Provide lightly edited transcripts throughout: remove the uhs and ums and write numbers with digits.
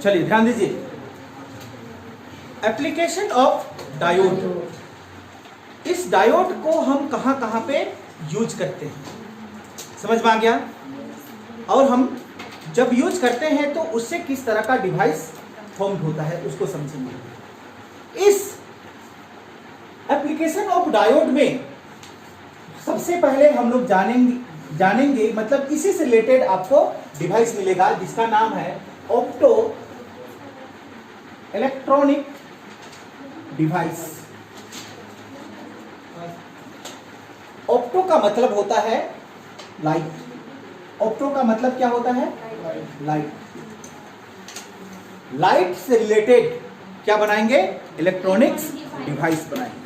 चलिए ध्यान दीजिए, एप्लीकेशन ऑफ डायोड। इस डायोड को हम कहां कहां पे यूज करते हैं, समझ में आ गया? और हम जब यूज करते हैं तो उससे किस तरह का डिवाइस फॉर्म होता है उसको समझेंगे। इस एप्लीकेशन ऑफ डायोड में सबसे पहले हम लोग जानेंगे मतलब इसी से रिलेटेड आपको डिवाइस मिलेगा जिसका नाम है ऑप्टो इलेक्ट्रॉनिक डिवाइस। ऑप्टो का मतलब होता है लाइट। ऑप्टो का मतलब क्या होता है? लाइट। लाइट से रिलेटेड क्या बनाएंगे? इलेक्ट्रॉनिक्स डिवाइस बनाएंगे।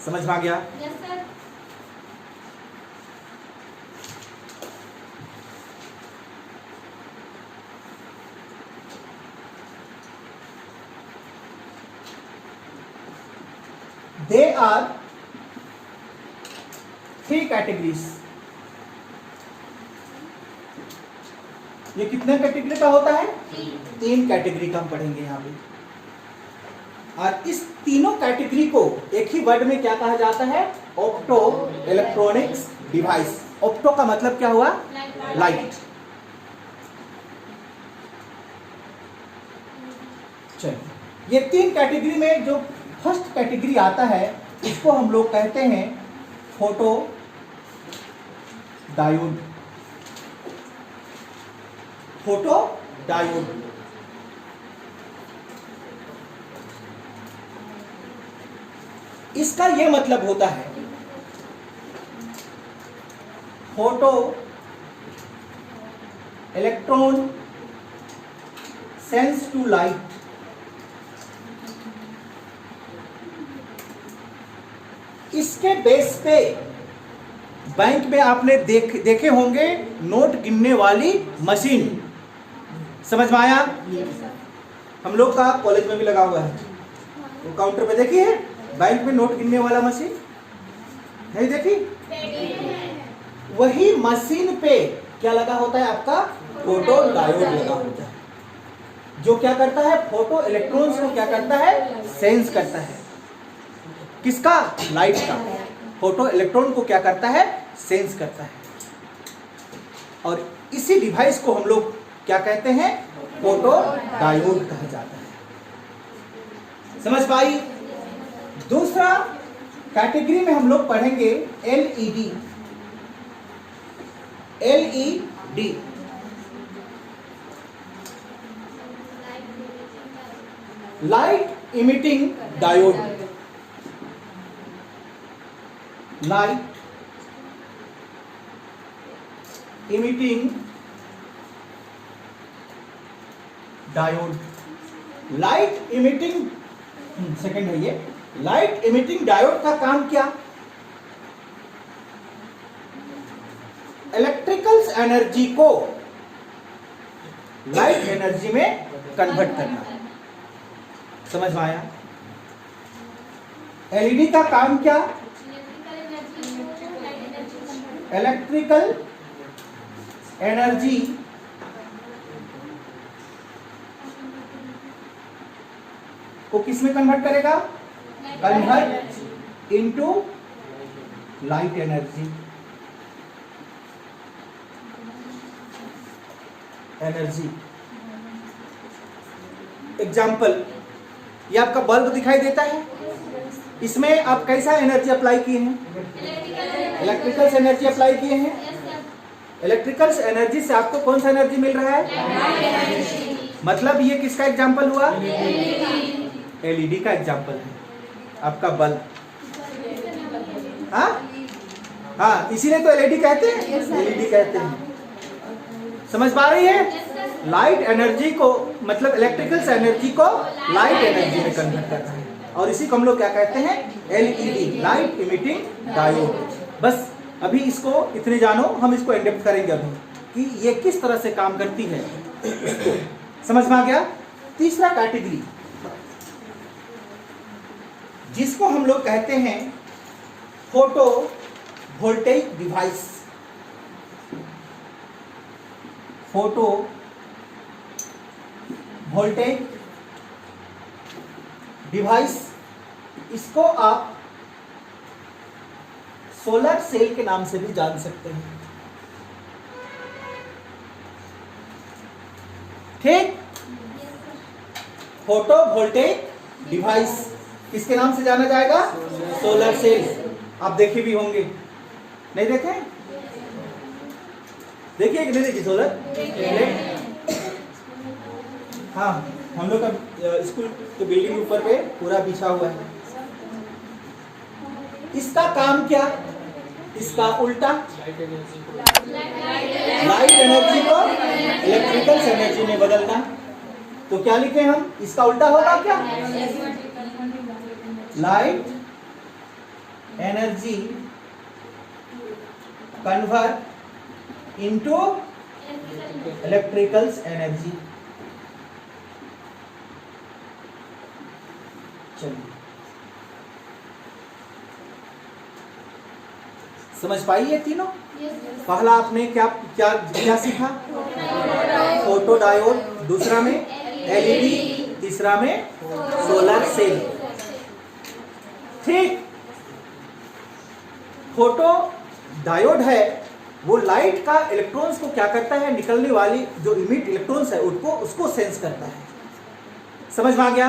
समझ में आ गया? Yes sir. They are three categories। ये कितने कैटेगरी का होता है? तीन कैटेगरी का हम पढ़ेंगे यहाँ पे। और इस तीनों कैटेगरी को एक ही वर्ड में क्या कहा जाता है? Opto electronics device. ऑप्टो का मतलब क्या हुआ? लाइट। चलिए, ये तीन कैटेगरी में जो फर्स्ट कैटेगरी आता है इसको हम लोग कहते हैं फोटो डायोड। Photo diode. इसका यह मतलब होता है photo electron sense to light. इसके बेस पे बैंक में आपने देखे होंगे नोट गिनने वाली मशीन। समझ में आया? हम लोग का कॉलेज में भी लगा हुआ है, वो काउंटर पे देखी है बैंक में नोट गिनने वाला मशीन, नहीं देखी? वही मशीन पे क्या लगा होता है आपका? फोटो डायोड लगा होता है, जो क्या करता है? फोटो इलेक्ट्रॉन्स को क्या करता है? सेंस करता है। किसका? लाइट का। फोटो इलेक्ट्रॉन को क्या करता है? सेंस करता है। और इसी डिवाइस को हम लोग क्या कहते हैं? फोटो डायोड कहा जाता है। समझ पाई? दूसरा कैटेगरी में हम लोग पढ़ेंगे LED. LED light emitting diode. Light emitting diode. Light emitting second है ये। लाइट इमिटिंग डायोड का काम क्या? इलेक्ट्रिकल एनर्जी को लाइट एनर्जी में कन्वर्ट करना। समझ में आया? एलईडी का काम क्या? इलेक्ट्रिकल एनर्जी को किस में कन्वर्ट करेगा? Convert into light energy. Energy example, ये आपका बल्ब दिखाई देता है, इसमें आप कैसा एनर्जी अप्लाई किए हैं? इलेक्ट्रिकल एनर्जी अप्लाई किए हैं। इलेक्ट्रिकल एनर्जी से आपको कौन सा एनर्जी मिल रहा है? मतलब ये किसका एग्जाम्पल हुआ? एलईडी का एग्जाम्पल है आपका बल्ब। हाँ, इसीलिए तो एलईडी कहते हैं, एलईडी कहते हैं। समझ पा रही है? लाइट एनर्जी को मतलब इलेक्ट्रिकल एनर्जी को लाइट एनर्जी में कन्वर्ट करता है, और इसी को हम लोग क्या कहते हैं? LED, light emitting diode. बस अभी इसको इतने जानो, हम इसको एंडेप्ट करेंगे अभी कि ये किस तरह से काम करती है। समझ में आ गया? तीसरा कैटेगरी जिसको हम लोग कहते हैं photo voltaic device. Photo voltage device, इसको आप सोलर सेल के नाम से भी जान सकते हैं। ठीक, फोटो वोल्टेज डिवाइस किसके नाम से जाना जाएगा? Solar cell. आप देखे भी होंगे, नहीं देखे? देखिए कि नहीं देखिए सोलर? हाँ, हम लोग का स्कूल के बिल्डिंग के ऊपर पे पूरा बिछा हुआ है। इसका काम क्या? इसका उल्टा, लाइट एनर्जी को इलेक्ट्रिकल एनर्जी में बदलना। तो क्या लिखे हम? इसका उल्टा होगा क्या? Light energy convert into electrical energy. चलिए, समझ पाई ये तीनों? पहला आपने क्या क्या क्या सीखा? फोटो डायोड, दूसरा में एलईडी, तीसरा में सोलर सेल। ठीक, फोटो डायोड है वो लाइट का इलेक्ट्रॉन्स को क्या करता है, निकलने वाली जो इमिट इलेक्ट्रॉन्स है उसको सेंस करता है। समझ में आ गया?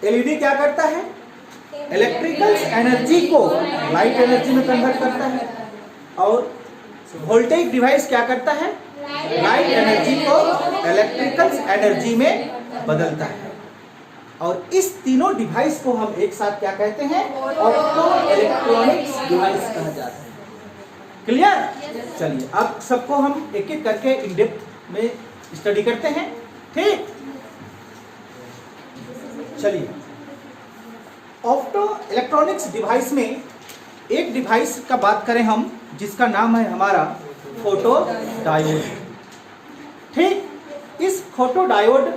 एलईडी क्या करता है? इलेक्ट्रिकल एनर्जी को लाइट एनर्जी में कन्वर्ट करता है। और वोल्टेज डिवाइस क्या करता है? लाइट एनर्जी को इलेक्ट्रिकल एनर्जी में बदलता है। और इस तीनों डिवाइस को हम एक साथ क्या कहते हैं? ऑप्टो इलेक्ट्रॉनिक्स डिवाइस कहा जाता है। क्लियर? चलिए, अब सबको हम एक एक करके इन डेप्थ में स्टडी करते हैं। ठीक, चलिए, ऑप्टो इलेक्ट्रॉनिक्स डिवाइस में एक डिवाइस का बात करें हम, जिसका नाम है हमारा फोटो डायोड। ठीक, इस फोटो डायोड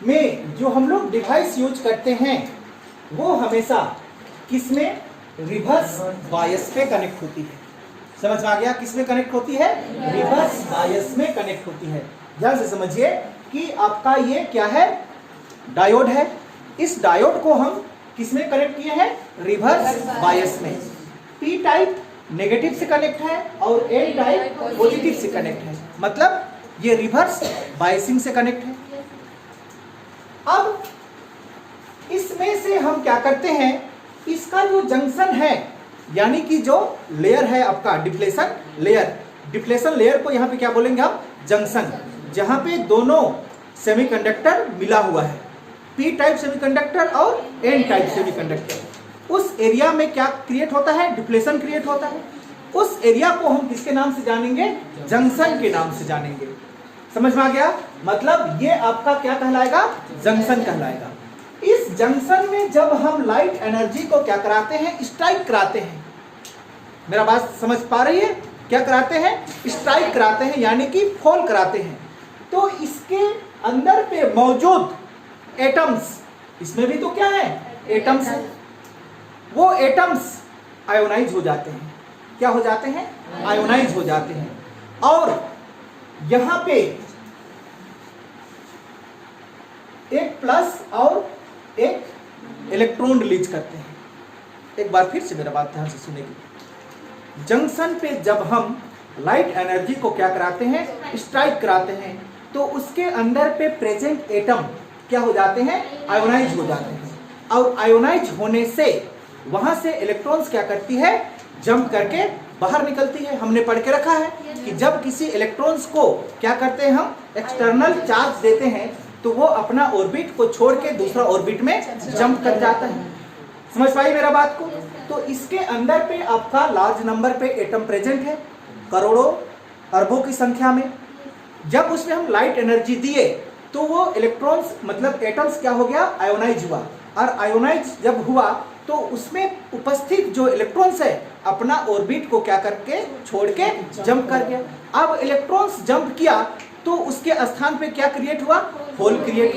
में जो हम लोग डिवाइस यूज करते हैं वो हमेशा किसमें? रिवर्स बायस पे कनेक्ट होती है। समझ में आ गया? किसमें कनेक्ट होती है? रिवर्स बायस में कनेक्ट होती है। ध्यान से समझिए कि आपका ये क्या है? डायोड है। इस डायोड को हम किसमें कनेक्ट किए हैं? रिवर्स बायस में। पी टाइप नेगेटिव से कनेक्ट है और एन टाइप पॉजिटिव से कनेक्ट है, मतलब ये रिवर्स बायसिंग से कनेक्ट है। अब इसमें से हम क्या करते हैं? इसका जो जंक्शन है, यानी कि जो लेयर है आपका डिप्लेशन लेयर, डिप्लेशन लेयर को यहाँ पे क्या बोलेंगे हम? जंक्शन। जहां पे दोनों सेमीकंडक्टर मिला हुआ है, पी टाइप सेमीकंडक्टर और एन टाइप सेमीकंडक्टर, उस एरिया में क्या क्रिएट होता है? डिप्लेशन क्रिएट होता है। उस एरिया को हम किसके नाम से जानेंगे? जंक्शन के नाम से जानेंगे। समझ में आ गया? मतलब ये आपका क्या कहलाएगा? जंक्शन कहलाएगा। इस जंक्शन में जब हम लाइट एनर्जी को क्या कराते हैं? स्ट्राइक कराते हैं। मेरा बात समझ पा रही है? क्या कराते हैं? स्ट्राइक कराते हैं, यानी कि फॉल कराते हैं। तो इसके अंदर पे मौजूद एटम्स, इसमें भी तो क्या है? एटम्स है। वो एटम्स आयोनाइज हो जाते हैं। क्या हो जाते हैं? आयोनाइज हो जाते हैं। और यहां पे एक प्लस और एक इलेक्ट्रॉन रिलीज करते हैं। एक बार फिर से मेरा बात ध्यान से सुनेगी। जंक्शन पे जब हम लाइट एनर्जी को क्या कराते हैं? स्ट्राइक कराते हैं, तो उसके अंदर पे प्रेजेंट एटम क्या हो जाते हैं? आयोनाइज हो जाते हैं। और आयोनाइज होने से वहां से इलेक्ट्रॉन्स क्या करती है? जंप करके बाहर निकलती है। हमने पढ़ के रखा है कि जब किसी इलेक्ट्रॉन्स को क्या करते हैं हम? एक्सटर्नल चार्ज देते हैं, तो वो अपना ऑर्बिट को छोड़ के दूसरा ऑर्बिट में जंप कर जाता है। समझ पाई मेरा बात को? तो इसके अंदर पे आपका लार्ज नंबर पे एटम प्रेजेंट है, करोड़ों अरबों की संख्या में। जब उसमें हम लाइट एनर्जी दिए तो वो इलेक्ट्रॉन्स मतलब एटम्स क्या हो गया? आयोनाइज हुआ। और आयोनाइज जब हुआ तो उसमें उपस्थित जो इलेक्ट्रॉन्स है अपना ऑर्बिट को क्या करके छोड़ के जंप कर गया। अब इलेक्ट्रॉन्स जंप किया तो उसके स्थान पे क्या क्रिएट हुआ? होल क्रिएट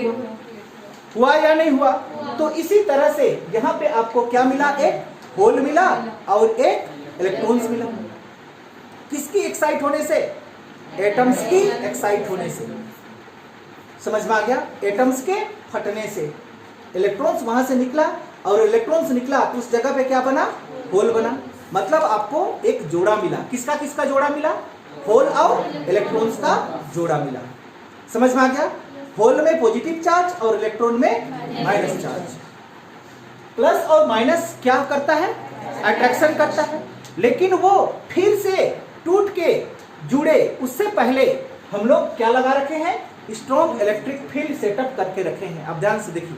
हुआ या नहीं हुआ? तो इसी तरह से यहाँ पे आपको क्या मिला? एक होल मिला और एक इलेक्ट्रॉन्स मिला। किसकी एक्साइट होने से? एटम्स की एक्साइट होने से। समझ में आ गया? एटम्स के फटने से इलेक्ट्रॉन्स वहां से निकला, और इलेक्ट्रॉन्स निकला तो उस जगह पे क्या बना? होल बना। मतलब आपको एक जोड़ा मिला। किसका किसका जोड़ा मिला? होल और इलेक्ट्रॉन्स का जोड़ा मिला। समझ में आ गया? होल में पॉजिटिव चार्ज और इलेक्ट्रॉन में माइनस चार्ज। प्लस और माइनस क्या करता है? अट्रैक्शन करता है। लेकिन वो फिर से टूट के जुड़े उससे पहले हम लोग क्या लगा रखे हैं? स्ट्रॉन्ग इलेक्ट्रिक फील्ड सेटअप करके रखे हैं। अब ध्यान से देखिए,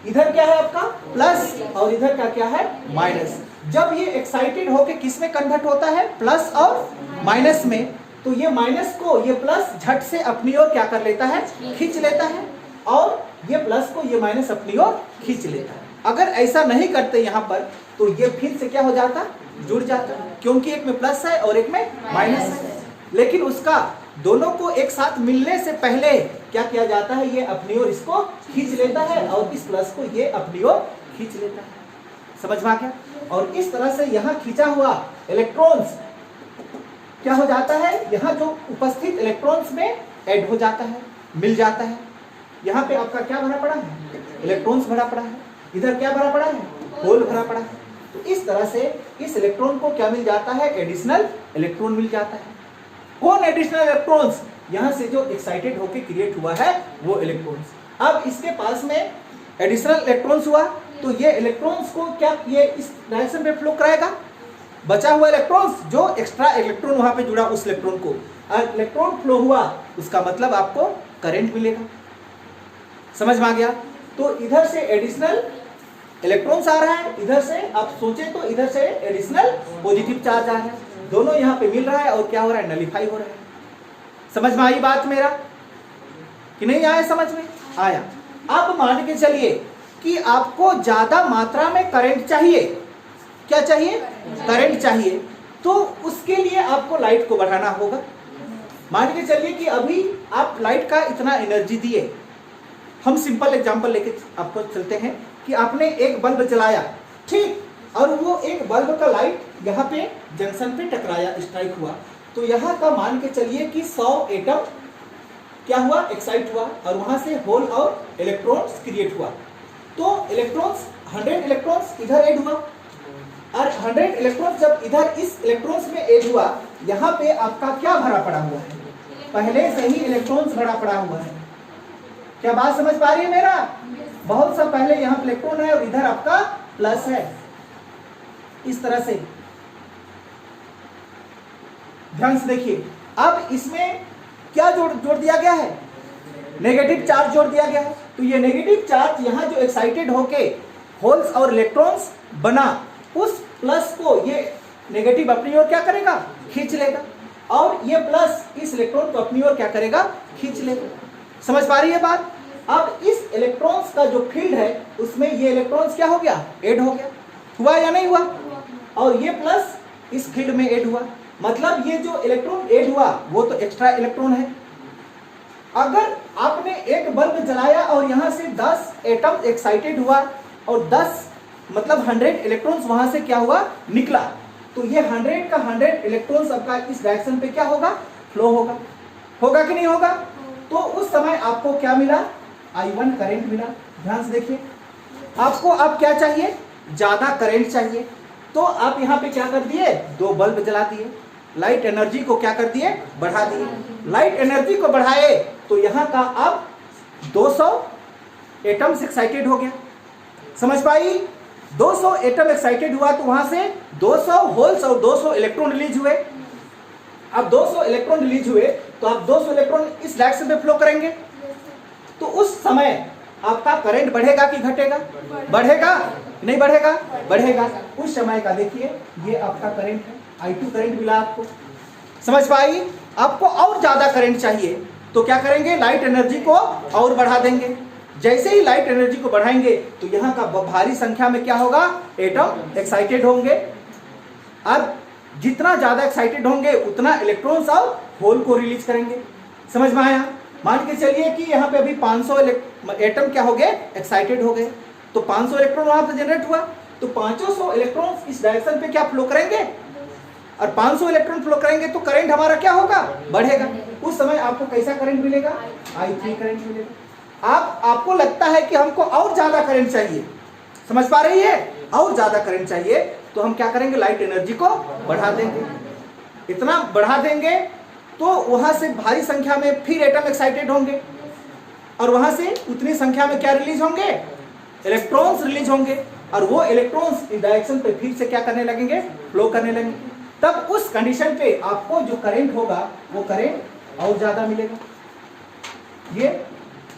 इधर क्या है आपका? प्लस, और इधर का क्या है? माइनस। जब ये एक्साइटेड होके किस में कन्वर्ट होता है? प्लस और माइनस में। तो ये माइनस को ये प्लस झट से अपनी ओर क्या कर लेता है? खींच लेता है, और ये प्लस को ये माइनस अपनी ओर खींच लेता है। अगर ऐसा नहीं करते यहाँ पर तो ये फिर से क्या हो जाता? जुड़ जाता, क्योंकि एक में प्लस है और एक में माइनस है। लेकिन उसका दोनों को एक साथ मिलने से पहले क्या किया जाता है? ये अपनी ओर इसको खींच लेता है, और इस प्लस को ये अपनी ओर खींच लेता है। समझ में आ गया? और इस तरह से यहाँ खींचा हुआ इलेक्ट्रॉन्स क्या हो जाता है? यहाँ जो उपस्थित इलेक्ट्रॉन्स में ऐड हो जाता है, मिल जाता है। यहाँ पे आपका क्या भरा पड़ा है? इलेक्ट्रॉन्स भरा पड़ा है। इधर क्या भरा पड़ा है? होल भरा पड़ा है। तो इस तरह से इस इलेक्ट्रॉन को क्या मिल जाता है? एडिशनल इलेक्ट्रॉन मिल जाता है। कौन एडिशनल इलेक्ट्रॉन्स? यहाँ से जो एक्साइटेड होके क्रिएट हुआ है वो इलेक्ट्रॉन्स। अब इसके पास में एडिशनल इलेक्ट्रॉन्स हुआ, तो ये इलेक्ट्रॉन्स को क्या ये इस डायरेक्शन पे फ्लो कराएगा? बचा हुआ इलेक्ट्रॉन्स, जो एक्स्ट्रा इलेक्ट्रॉन वहां पे जुड़ा उस इलेक्ट्रॉन को, और इलेक्ट्रॉन फ्लो हुआ, उसका मतलब आपको करंट मिलेगा। समझ में आ गया? तो इधर से एडिशनल इलेक्ट्रॉन्स आ रहा है, इधर से आप सोचे तो इधर से एडिशनल पॉजिटिव चार्ज आ रहा है। दोनों यहाँ पे मिल रहा है और क्या हो रहा है? नलीफाई हो रहा है। समझ में आई बात मेरा कि नहीं आया? समझ में आया। अब मान के चलिए कि आपको ज्यादा मात्रा में करंट चाहिए। क्या चाहिए? करंट चाहिए। तो उसके लिए आपको लाइट को बढ़ाना होगा। मान के चलिए कि अभी आप लाइट का इतना एनर्जी दिए। हम सिंपल एग्जांपल लेके आपको चलते हैं कि आपने एक बल्ब जलाया, ठीक, और वो एक बल्ब का लाइट यहाँ पे जंक्शन पे टकराया, स्ट्राइक हुआ, तो यहाँ का मान के चलिए कि 100 एटम क्या हुआ? एक्साइट हुआ, और वहां से होल और इलेक्ट्रॉन्स क्रिएट हुआ। तो इलेक्ट्रॉन्स 100 इलेक्ट्रॉन्स इधर ऐड हुआ, और 100 इलेक्ट्रॉन्स जब इधर इस इलेक्ट्रॉन्स में ऐड हुआ, यहाँ पे आपका क्या भरा पड़ा हुआ है? पहले से ही इलेक्ट्रॉन्स भरा पड़ा हुआ है। क्या बात समझ पा रही है मेरा? बहुत सा पहले यहाँ इलेक्ट्रॉन है और इधर आपका प्लस है। इस तरह से ध्यान से देखिए। अब इसमें क्या जोड़ दिया गया है? नेगेटिव चार्ज जोड़ दिया गया है। तो ये नेगेटिव चार्ज यहाँ जो एक्साइटेड होके होल्स और इलेक्ट्रॉन्स बना, उस प्लस को ये नेगेटिव अपनी ओर क्या करेगा? खींच लेगा, और ये प्लस इस इलेक्ट्रॉन को अपनी ओर क्या करेगा? खींच लेगा। समझ पा रही है बात? अब इस इलेक्ट्रॉन्स का जो फील्ड है उसमें ये इलेक्ट्रॉन्स क्या हो गया? ऐड हो गया। हुआ या नहीं हुआ? और ये प्लस इस फील्ड में ऐड हुआ, मतलब ये जो इलेक्ट्रॉन ऐड हुआ वो तो एक्स्ट्रा इलेक्ट्रॉन है। अगर आपने एक बल्ब जलाया और यहाँ से 10 एटम एक्साइटेड हुआ, और 10 मतलब 100 इलेक्ट्रॉन्स वहां से क्या हुआ? निकला, तो ये 100 का 100 इलेक्ट्रॉन्स आपका इस डायरेक्शन पे क्या होगा? फ्लो होगा। होगा कि नहीं होगा? तो उस समय आपको क्या मिला? I1 करंट मिला। ध्यान से देखिए, आपको अब क्या चाहिए? ज्यादा करंट चाहिए। तो आप यहाँ पे क्या कर दिए? 2 बल्ब जला दिए, लाइट एनर्जी को क्या कर दिए? बढ़ा दिए। लाइट एनर्जी को बढ़ाए तो यहाँ का अब 200 एटम्स एक्साइटेड हो गया। समझ पाई? 200 एटम एक्साइटेड हुआ तो वहां से 200 होल्स और 200 इलेक्ट्रॉन रिलीज हुए। अब 200 इलेक्ट्रॉन रिलीज हुए तो आप 200 इलेक्ट्रॉन इस डायरेक्शन पे फ्लो करेंगे, तो उस समय आपका करंट बढ़ेगा कि घटेगा? बढ़ेगा। नहीं बढ़ेगा? बढ़ेगा। उस समय का देखिए, ये आपका करंट है, I2 करंट मिला आपको। समझ पाई? आपको और ज्यादा करंट चाहिए तो क्या करेंगे? लाइट एनर्जी को और बढ़ा देंगे। जैसे ही लाइट एनर्जी को बढ़ाएंगे तो यहाँ का भारी संख्या में क्या होगा? एटम एक्साइटेड होंगे। अब जितना ज्यादा एक्साइटेड होंगे उतना इलेक्ट्रॉन्स और होल को रिलीज करेंगे। समझ में आया? मान के चलिए कि यहाँ पे अभी 500 एटम क्या हो गए? एक्साइटेड हो गए, तो 500 इलेक्ट्रॉन वहां पर जनरेट हुआ, तो 500 इलेक्ट्रॉन्स इस डायरेक्शन पे क्या फ्लो करेंगे, और 500 इलेक्ट्रॉन फ्लो करेंगे तो करंट हमारा क्या होगा? बढ़ेगा। उस समय आपको कैसा करंट मिलेगा? I3 करंट मिलेगा। आपको लगता है कि हमको और ज्यादा करंट चाहिए, समझ पा रही है, और ज्यादा करंट चाहिए, तो हम क्या करेंगे, लाइट एनर्जी को बढ़ा देंगे। इतना बढ़ा देंगे तो वहां से भारी संख्या में फिर एटम एक्साइटेड होंगे और वहां से उतनी संख्या में क्या रिलीज होंगे, इलेक्ट्रॉन्स रिलीज होंगे, और वो इलेक्ट्रॉन्स इस डायरेक्शन पे फिर से क्या करने लगेंगे, फ्लो करने लगेंगे। तब उस कंडीशन पे आपको जो करंट होगा वो करंट और ज्यादा मिलेगा, ये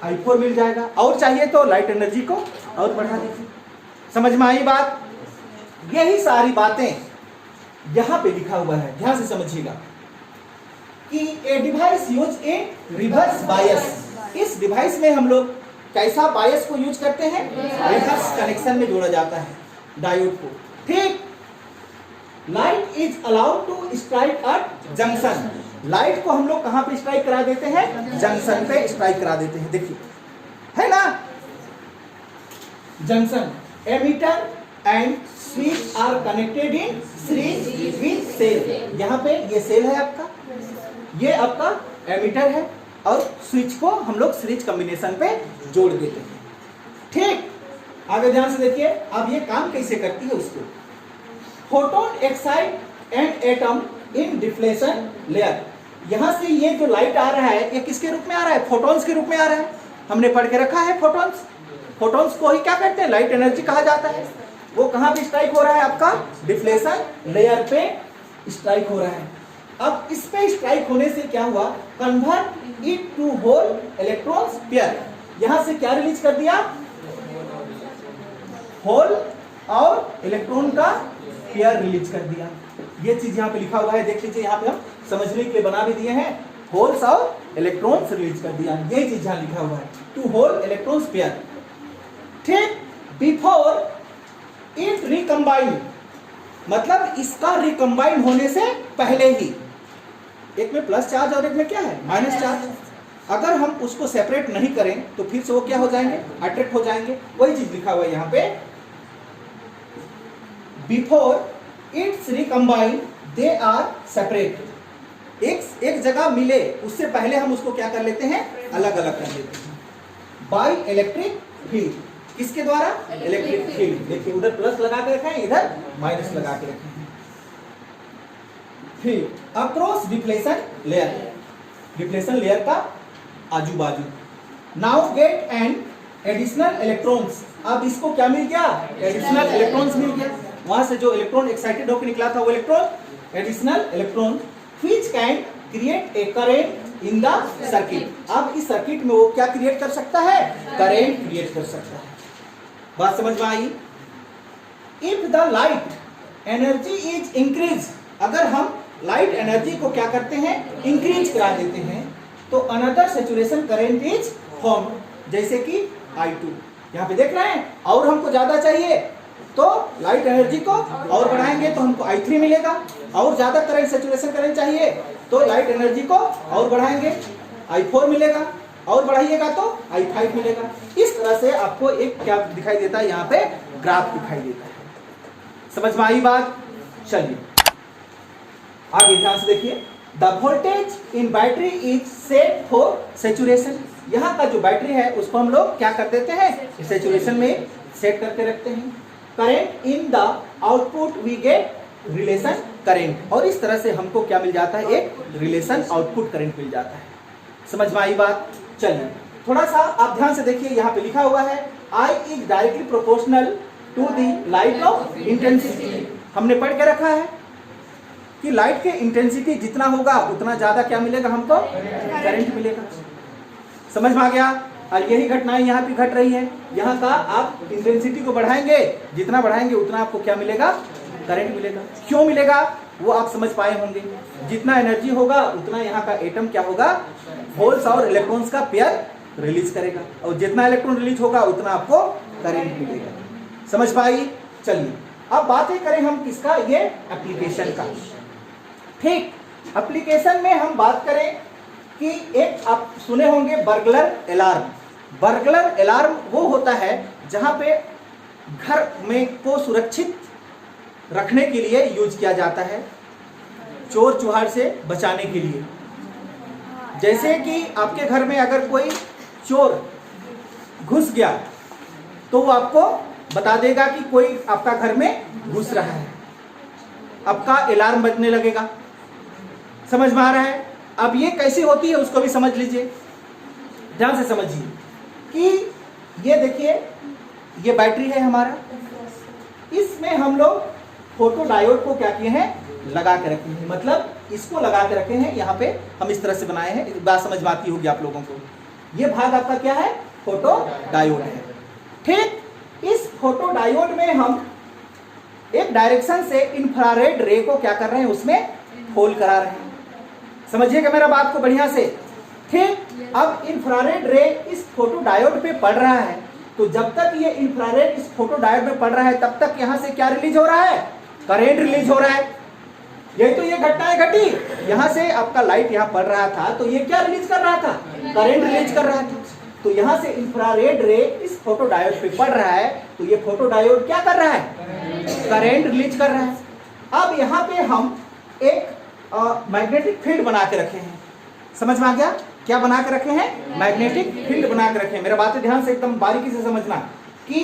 I4 मिल जाएगा। और चाहिए तो लाइट एनर्जी को और बढ़ा दीजिए। समझ में आई बात? यही सारी बातें यहां पे लिखा हुआ है, ध्यान से समझिएगा कि a device use A reverse bias. इस डिवाइस में हम लोग कैसा बायस को यूज करते हैं, रिवर्स कनेक्शन में जोड़ा जाता है डायोड को। ठीक, light is allowed to strike at junction. Light को हम लोग कहां पे स्ट्राइक करा देते हैं, जंक्शन पे स्ट्राइक करा देते हैं। देखिए है ना, junction, ammeter and switch are connected in series with cell. यहाँ पे ये सेल है आपका, ये आपका एमीटर है, और स्विच को हम लोग सीरीज कॉम्बिनेशन पे जोड़ देते हैं। ठीक, आगे ध्यान से देखिए अब ये काम कैसे करती है उसको। Photon excite and atom in deflation layer. यहां से ये जो लाइट आ रहा है ये किसके रूप में आ रहा है, फोटोन्स के रूप में आ रहा है। हमने पढ़ के रखा है फोटोन्स, फोटोन्स को ही क्या कहते हैं, लाइट एनर्जी कहा जाता है। वो कहां पे स्ट्राइक हो रहा है, आपका डिफ्लेशन लेयर पे स्ट्राइक हो रहा है। अब इस पे स्ट्राइक होने से क्या हुआ, convert it to hole electrons pair. यहां से क्या रिलीज कर दिया, होल और इलेक्ट्रॉन का पेयर रिलीज कर दिया। ये चीज यहाँ पे लिखा हुआ है, देख लीजिए, यहाँ पे हम समझने के लिए बना भी दिए हैं, होल्स और इलेक्ट्रॉन्स रिलीज कर दिया। ये चीज यहाँ लिखा हुआ है, टू होल इलेक्ट्रॉन्स पेयर। ठीक, बिफोर इट रिकम्बाइन, मतलब इसका रिकम्बाइन होने से पहले ही, एक में प्लस चार्ज और एक में क्या है, माइनस चार्ज। अगर हम उसको सेपरेट नहीं करें तो फिर से वो क्या हो जाएंगे, अट्रैक्ट हो जाएंगे। वही चीज लिखा हुआ है यहाँ पे, before its recombine they are separate. एक जगह मिले उससे पहले हम उसको क्या कर लेते हैं, अलग अलग कर लेते हैं बाय इलेक्ट्रिक फील्ड। किसके द्वारा, इलेक्ट्रिक फील्ड। देखिए उधर प्लस लगा के रखे हैं, इधर माइनस लगा के रखे हैं। फिर across deflation layer, deflation layer का आजू बाजू। Now get and additional electrons. अब इसको क्या मिल गया, एडिशनल इलेक्ट्रॉन्स मिल गया। वहां से जो इलेक्ट्रॉन एक्साइटेड होकर निकला था वो electron, additional electron, which can create a current in the circuit. अब इस सर्किट में वो क्या क्रिएट कर सकता है, करेंट क्रिएट कर सकता है। बात समझ में आई? If the light energy is increase, अगर हम लाइट एनर्जी को क्या करते हैं, इंक्रीज करा देते हैं, तो another saturation current is form. जैसे कि I2, यहाँ पे देख रहे हैं, और हमको ज्यादा चाहिए तो लाइट एनर्जी को और बढ़ाएंगे तो हमको I3 मिलेगा। और ज्यादा करंट, सैचुरेशन करंट चाहिए तो लाइट एनर्जी को और बढ़ाएंगे, I4 मिलेगा। और बढ़ाइएगा तो I5 मिलेगा। इस तरह से आपको एक क्या दिखाई देता है, यहाँ पे ग्राफ दिखाई देता है। समझ में आई बात? चलिए आगे ध्यान से देखिए। The voltage in battery is set for saturation. यहाँ का जो बैटरी है उसको हम लोग क्या कर देते हैं, सैचुरेशन में सेट करके रखते हैं। Current in the output we get relation current, और इस तरह से हमको क्या मिल जाता है, एक रिलेशन आउटपुट करंट मिल जाता है। समझ में आई बात? चलिए थोड़ा सा आप ध्यान से देखिए, यहाँ पे लिखा हुआ है I is directly proportional to the light of intensity. हमने पढ़ के रखा है कि लाइट के इंटेंसिटी जितना होगा उतना ज्यादा क्या मिलेगा, हमको करंट मिलेगा। समझ में आ गया? और यही घटनाएं यहाँ पे घट रही है। यहाँ का आप इंटेंसिटी को बढ़ाएंगे, जितना बढ़ाएंगे उतना आपको क्या मिलेगा, करंट मिलेगा। क्यों मिलेगा वो आप समझ पाए होंगे। जितना एनर्जी होगा उतना यहाँ का एटम क्या होगा, होल्स और इलेक्ट्रॉन्स का पेयर रिलीज करेगा, और जितना इलेक्ट्रॉन रिलीज होगा उतना आपको करंट मिलेगा। समझ पाई? चलिए अब बातें करें हम किसका, ये एप्लीकेशन का। ठीक, एप्लीकेशन में हम बात करें कि एक आप सुने होंगे बर्गलर अलार्म। बर्गलर अलार्म वो होता है जहां पे घर में को सुरक्षित रखने के लिए यूज किया जाता है, चोर चुहार से बचाने के लिए। जैसे कि आपके घर में अगर कोई चोर घुस गया तो वो आपको बता देगा कि कोई आपका घर में घुस रहा है, आपका अलार्म बजने लगेगा। समझ में आ रहा है? अब ये कैसी होती है उसको भी समझ लीजिए, ध्यान से समझिए कि ये देखिए, ये बैटरी है हमारा, इसमें हम लोग फोटो डायोड को क्या किए हैं, लगा के रखे हैं। मतलब इसको लगा के रखे हैं, यहाँ पे हम इस तरह से बनाए हैं, बात समझ में आती होगी आप लोगों को। ये भाग आपका क्या है, फोटो डायोड है। ठीक, इस फोटो डायोड में हम एक डायरेक्शन से इंफ्रारेड रे को क्या कर रहे हैं, उसमें होल करा रहे हैं। समझिएगा मेरा बात को बढ़िया से। ठीक, अब इंफ्रारेड रे इस फोटो डायोड पे पड़ रहा है, तो जब तक ये इंफ्रारेड इस फोटो डायोड में पड़ रहा है तब तक यहां से क्या रिलीज हो रहा है, करंट रिलीज हो रहा है। यही तो ये घटनाएं घटी, यहां से आपका लाइट यहां पड़ रहा था तो ये क्या रिलीज कर रहा था, करंट रिलीज कर रहा था। तो यहां से इंफ्रारेड रे इस फोटो डायोड पे पड़ रहा है, तो ये फोटो डायोड क्या कर रहा है, करंट रिलीज कर रहा है। अब यहाँ पे हम एक मैग्नेटिक फील्ड बना के रखे हैं। समझ में आ गया? क्या बना के रखे हैं, मैग्नेटिक फील्ड बना के रखे हैं। मेरा बातें ध्यान से एकदम बारीकी से समझना कि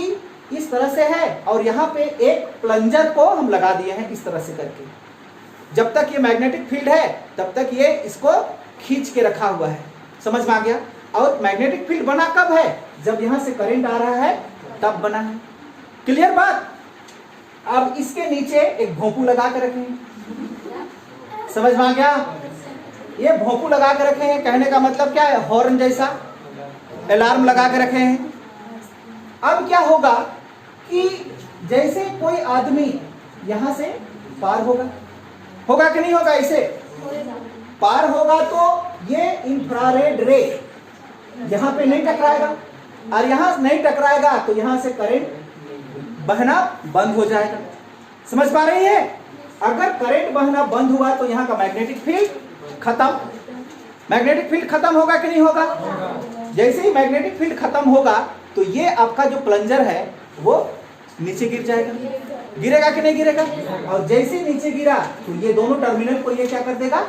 इस तरह से है, और यहाँ पे एक प्लंजर को हम लगा दिए हैं इस तरह से करके। जब तक ये मैग्नेटिक फील्ड है तब तक ये इसको खींच के रखा हुआ है। समझ में आ गया? और मैग्नेटिक फील्ड बना कब है, जब यहां से करंट आ रहा है तब बना है। क्लियर बात? अब इसके नीचे एक भोंपू लगा के रखे हैं। समझ में आ गया? ये भोंपू लगा के रखे हैं, कहने का मतलब क्या है, हॉर्न जैसा अलार्म लगा के रखे हैं। अब क्या होगा कि जैसे कोई आदमी यहां से पार होगा कि नहीं होगा, इसे पार होगा तो ये इंफ्रारेड रे यहां पे नहीं टकराएगा, और यहां नहीं टकराएगा तो यहां से करंट बहना बंद हो जाएगा। समझ पा रही है? अगर करंट बहना बंद हुआ तो यहां का मैग्नेटिक फील्ड खत्म। मैग्नेटिक फील्ड खत्म होगा कि नहीं होगा? जैसे ही मैग्नेटिक फील्ड खत्म होगा तो ये आपका जो प्लंजर है वो नीचे गिर जाएगा। गिरेगा कि नहीं गिरेगा? और जैसे ही नीचे गिरा तो ये दोनों टर्मिनल को ये क्या कर देगा,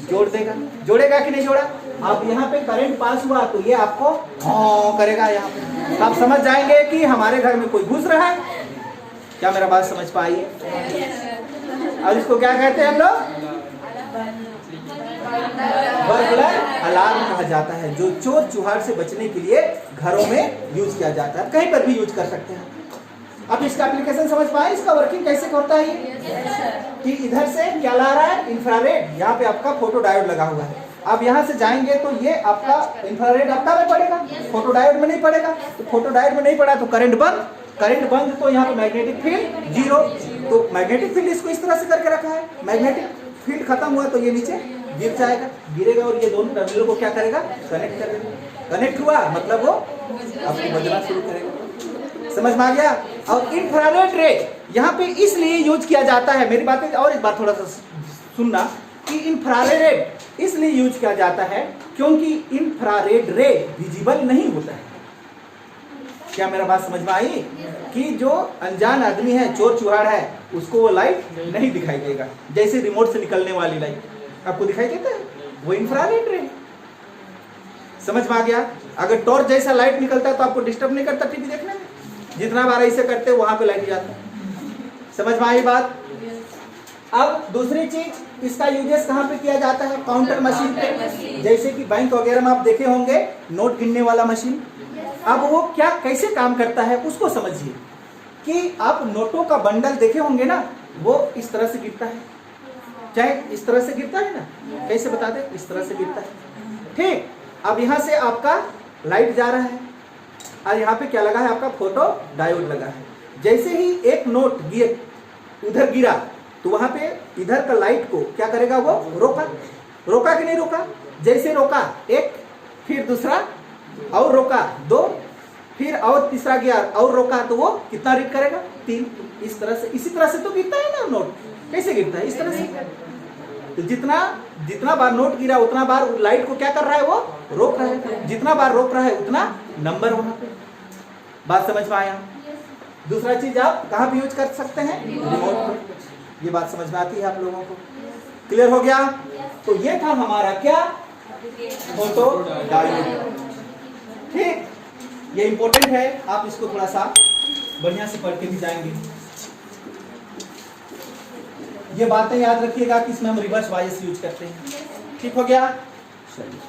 जोड़ देगा। जोड़ेगा कि नहीं जोड़ा? अब यहाँ पे करंट पास हुआ तो ये आपको हाँ करेगा यहाँ पे। आप समझ जाएंगे कि हमारे घर में कोई घुस रहा है। क्या मेरा बात समझ पाई? और इसको क्या कहते हैं हम लोग, बर्गलर अलार्म कहा जाता है, जो चोर चुहार से बचने के लिए घरों में यूज किया जाता है। कहीं पर भी यूज कर सकते हैं। अब इसका एप्लीकेशन समझ पाए, इसका वर्किंग कैसे होता है कि इधर से क्या ला रहा है, इंफ्रारेड, यहाँ पे आपका फोटो डायोड लगा हुआ है। अब यहाँ से जाएंगे तो ये आपका इंफ्रारेड आपका में पड़ेगा, फोटो डायोड में नहीं पड़ेगा। तो फोटो डायोड में नहीं पड़ा तो करंट बंद, करंट बंद तो यहाँ पे मैग्नेटिक फील्ड जीरो। तो मैग्नेटिक फील्ड इसको इस तरह से करके रखा है। मैग्नेटिक फील्ड खत्म हुआ तो ये नीचे गिर जाएगा, गिरेगा और ये दोनों टर्मिनल को क्या करेगा, कनेक्ट करेगा। कनेक्ट हुआ मतलब वो आपको बजना शुरू करेगा। समझ में आ गया? और इंफ्रारेड रे यहाँ पे इसलिए यूज किया जाता है, मेरी बातें और एक बार थोड़ा सा सुनना, कि इंफ्रारेड इसलिए यूज किया जाता है क्योंकि इंफ्रारेड रे विजिबल नहीं होता है। क्या मेरा बात समझ में आई? कि जो अनजान आदमी है, चोर चुहार है, उसको वो लाइट नहीं दिखाई देगा। जैसे रिमोट से निकलने वाली लाइट आपको दिखाई देता है, वो इंफ्रारेड रे। समझ में आ गया? अगर टॉर्च जैसा लाइट निकलता है तो आपको डिस्टर्ब नहीं करता टीवी देखने में, जितना बार ऐसे करते वहां पे लाइट जाता है। समझ में आई बात? अब दूसरी चीज, इसका यूजेस कहाँ पे किया जाता है, काउंटर मशीन पे। जैसे कि बैंक वगैरह में आप देखे होंगे नोट गिनने वाला मशीन। अब वो क्या कैसे काम करता है उसको समझिए, कि आप नोटों का बंडल देखे होंगे ना, वो इस तरह से गिरता है, चाहे इस तरह से गिरता है ना, कैसे बता दे, इस तरह से गिरता है। ठीक, अब यहाँ से आपका लाइट जा रहा है और यहाँ पे क्या लगा है, आपका फोटो डायोड लगा है। जैसे ही एक नोट उधर गिरा तो वहां पे इधर का लाइट को क्या करेगा, वो रोका कि नहीं रोका? जैसे रोका एक, फिर दूसरा और रोका दो, फिर और तीसरा गया और रोका तो वो कितना रीड करेगा, 3। इस तरह से, इसी तरह से तो गिरता है ना नोट। कैसे गिरता है? इस तरह से। तो जितना बार नोट गिरा उतना बार लाइट को क्या कर रहा है, वो रोक रहा है। जितना बार रोक रहा है उतना नंबर वहां पे। बात समझ में आया? दूसरा चीज आप कहाँ पे यूज कर सकते हैं, रिमोट पे। ये बात समझ में आती है आप लोगों को? क्लियर हो गया? तो ये था हमारा क्या, फोटो डायोड। ठीक, ये इंपॉर्टेंट है, आप इसको थोड़ा सा बढ़िया से पढ़ के भी जाएंगे। ये बातें याद रखिएगा कि इसमें हम रिवर्स बायस यूज करते हैं। ठीक हो गया, चलिए।